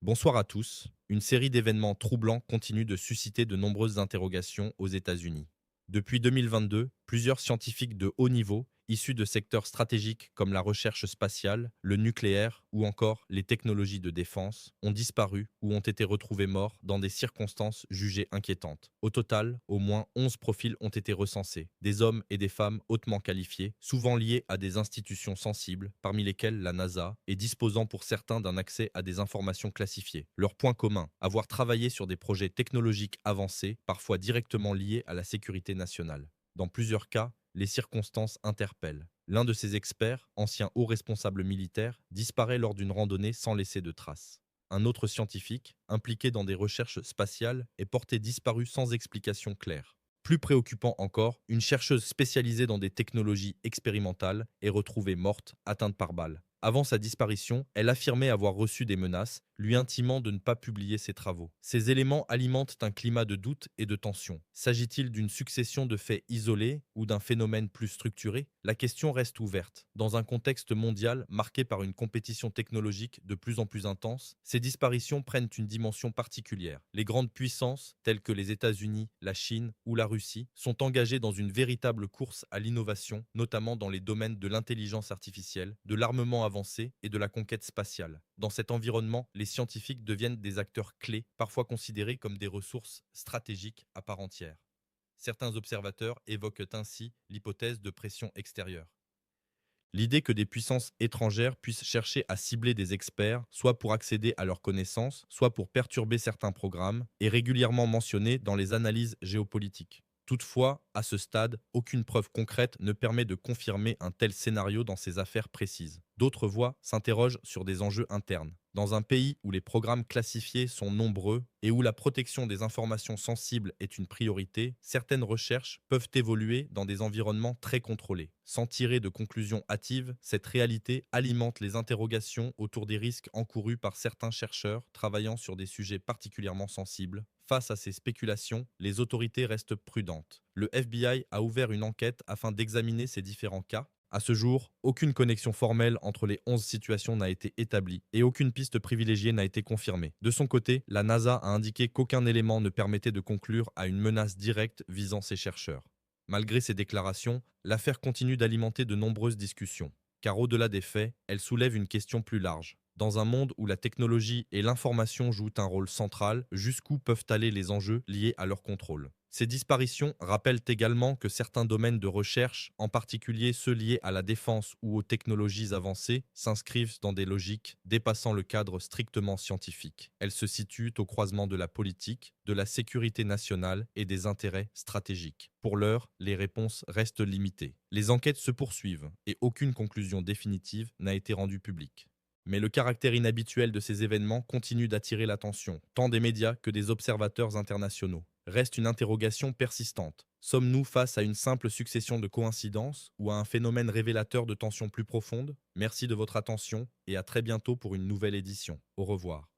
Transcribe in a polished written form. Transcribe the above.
Bonsoir à tous. Une série d'événements troublants continue de susciter de nombreuses interrogations aux États-Unis. Depuis 2022, plusieurs scientifiques de haut niveau, issus de secteurs stratégiques comme la recherche spatiale, le nucléaire ou encore les technologies de défense, ont disparu ou ont été retrouvés morts dans des circonstances jugées inquiétantes. Au total, au moins 11 profils ont été recensés, des hommes et des femmes hautement qualifiés, souvent liés à des institutions sensibles, parmi lesquelles la NASA, et disposant pour certains d'un accès à des informations classifiées. Leur point commun, avoir travaillé sur des projets technologiques avancés, parfois directement liés à la sécurité nationale. Dans plusieurs cas, les circonstances interpellent. L'un de ces experts, ancien haut responsable militaire, disparaît lors d'une randonnée sans laisser de traces. Un autre scientifique, impliqué dans des recherches spatiales, est porté disparu sans explication claire. Plus préoccupant encore, une chercheuse spécialisée dans des technologies expérimentales est retrouvée morte, atteinte par balle. Avant sa disparition, elle affirmait avoir reçu des menaces, lui intimant de ne pas publier ses travaux. Ces éléments alimentent un climat de doute et de tension. S'agit-il d'une succession de faits isolés ou d'un phénomène plus structuré? La question reste ouverte. Dans un contexte mondial marqué par une compétition technologique de plus en plus intense, ces disparitions prennent une dimension particulière. Les grandes puissances, telles que les États-Unis, la Chine ou la Russie, sont engagées dans une véritable course à l'innovation, notamment dans les domaines de l'intelligence artificielle, de l'armement avancé et de la conquête spatiale. Dans cet environnement, les scientifiques deviennent des acteurs clés, parfois considérés comme des ressources stratégiques à part entière. Certains observateurs évoquent ainsi l'hypothèse de pression extérieure. L'idée que des puissances étrangères puissent chercher à cibler des experts, soit pour accéder à leurs connaissances, soit pour perturber certains programmes, est régulièrement mentionnée dans les analyses géopolitiques. Toutefois, à ce stade, aucune preuve concrète ne permet de confirmer un tel scénario dans ces affaires précises. D'autres voix s'interrogent sur des enjeux internes. Dans un pays où les programmes classifiés sont nombreux et où la protection des informations sensibles est une priorité, certaines recherches peuvent évoluer dans des environnements très contrôlés. Sans tirer de conclusions hâtives, cette réalité alimente les interrogations autour des risques encourus par certains chercheurs travaillant sur des sujets particulièrement sensibles. Face à ces spéculations, les autorités restent prudentes. Le FBI a ouvert une enquête afin d'examiner ces différents cas. À ce jour, aucune connexion formelle entre les 11 situations n'a été établie et aucune piste privilégiée n'a été confirmée. De son côté, la NASA a indiqué qu'aucun élément ne permettait de conclure à une menace directe visant ces chercheurs. Malgré ces déclarations, l'affaire continue d'alimenter de nombreuses discussions, car au-delà des faits, elle soulève une question plus large. Dans un monde où la technologie et l'information jouent un rôle central, jusqu'où peuvent aller les enjeux liés à leur contrôle? Ces disparitions rappellent également que certains domaines de recherche, en particulier ceux liés à la défense ou aux technologies avancées, s'inscrivent dans des logiques dépassant le cadre strictement scientifique. Elles se situent au croisement de la politique, de la sécurité nationale et des intérêts stratégiques. Pour l'heure, les réponses restent limitées. Les enquêtes se poursuivent et aucune conclusion définitive n'a été rendue publique. Mais le caractère inhabituel de ces événements continue d'attirer l'attention, tant des médias que des observateurs internationaux. Reste une interrogation persistante. Sommes-nous face à une simple succession de coïncidences ou à un phénomène révélateur de tensions plus profondes? Merci de votre attention et à très bientôt pour une nouvelle édition. Au revoir.